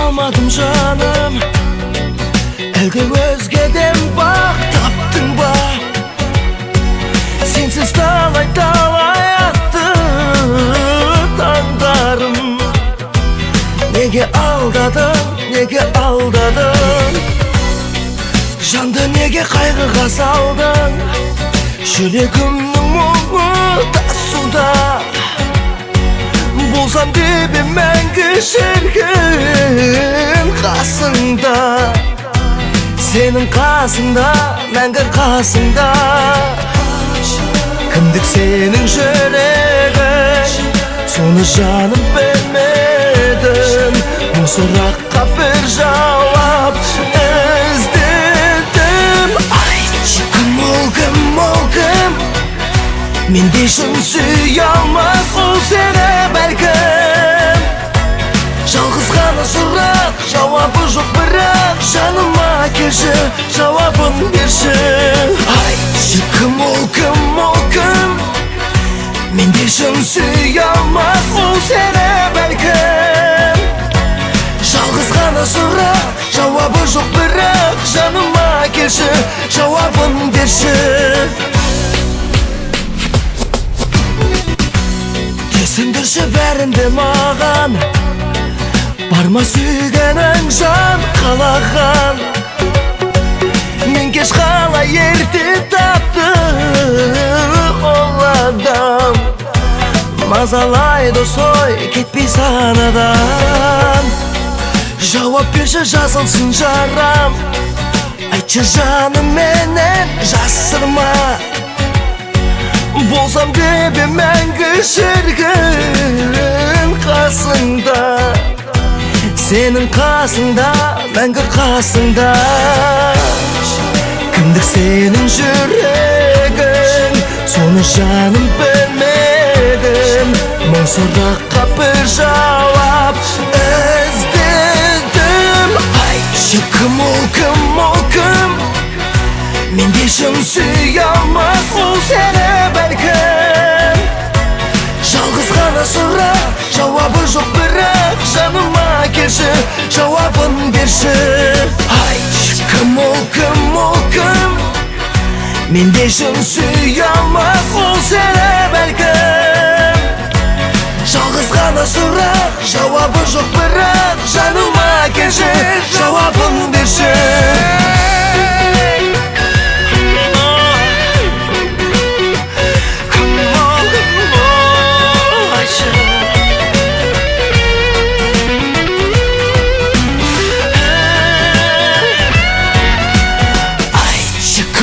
almadım canım. Әлде өзгеден бақ таптың ба? Сенсіз талай атты таңдарым. Неге алдадың? Жанды неге қайғыға салдың? Жүрегімнің мұңы тасуда. Болсам деп мәңгі жүрген қасыңда. Сенің қасыңда, мәңгі қасыңда. Кімдік сенің жүрегің? Соны жаным білмедім. Бұл сұраққа бір жауап іздедім. Айтшы, кім ол кім? Мендей шын сүйе алмас ол сені бәлкім. Жалғыз ғана сұрақ, жауабы жоқ бірақ. Жаныма келші, жауабын берші. Айтшы, кім ол кім? Мендей шын сүйе алмас ол сені бәлкім. Жалғыз ғана сұрақ, жауабы жоқ бірақ. Жаныма келші, жауабын берші. Түсіндірші бәрінді маған. Барма сүйгенің жан қалаған. Мен кеш қалай ерте тапты ол адам. Мазалайды сой кетпей санадан. Жауап берші, жазылсын жарам. Айтшы жаным менен жасырма. Болсам деп мәңгі жүрген қасыңда. Сенің қасыңда, мәңгі қасыңда. Кімдік сенің жүрегің? Соны жаным білмедім. Мың сұраққа бір жауап іздедім. Айтшы, кім ол кім? Мендей шын сүйе алмас ол сені бәлкім. Жалғыз ғана сұрақ, жауабы жоқ бірақ. Жаныма келші, жауабын берші. Айтшы, кім ол кім? Мендей шын сүйе алмас ол сені бәлкім. Жалғыз ғана сұрақ, жауабы жоқ бірақ. Жаныма келші, жауабын берші.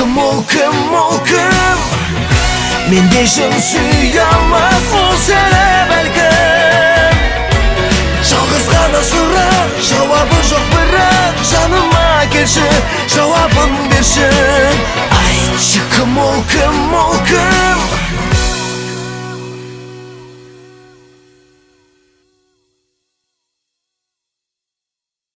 Kім ол кім? Мендей шын сүйе алмас ол сені бәлкім. Жалғыз ғана сұрақ, жауабы жоқ бірақ. Жаныма келші, жауабын берші. Айтшы, кім ол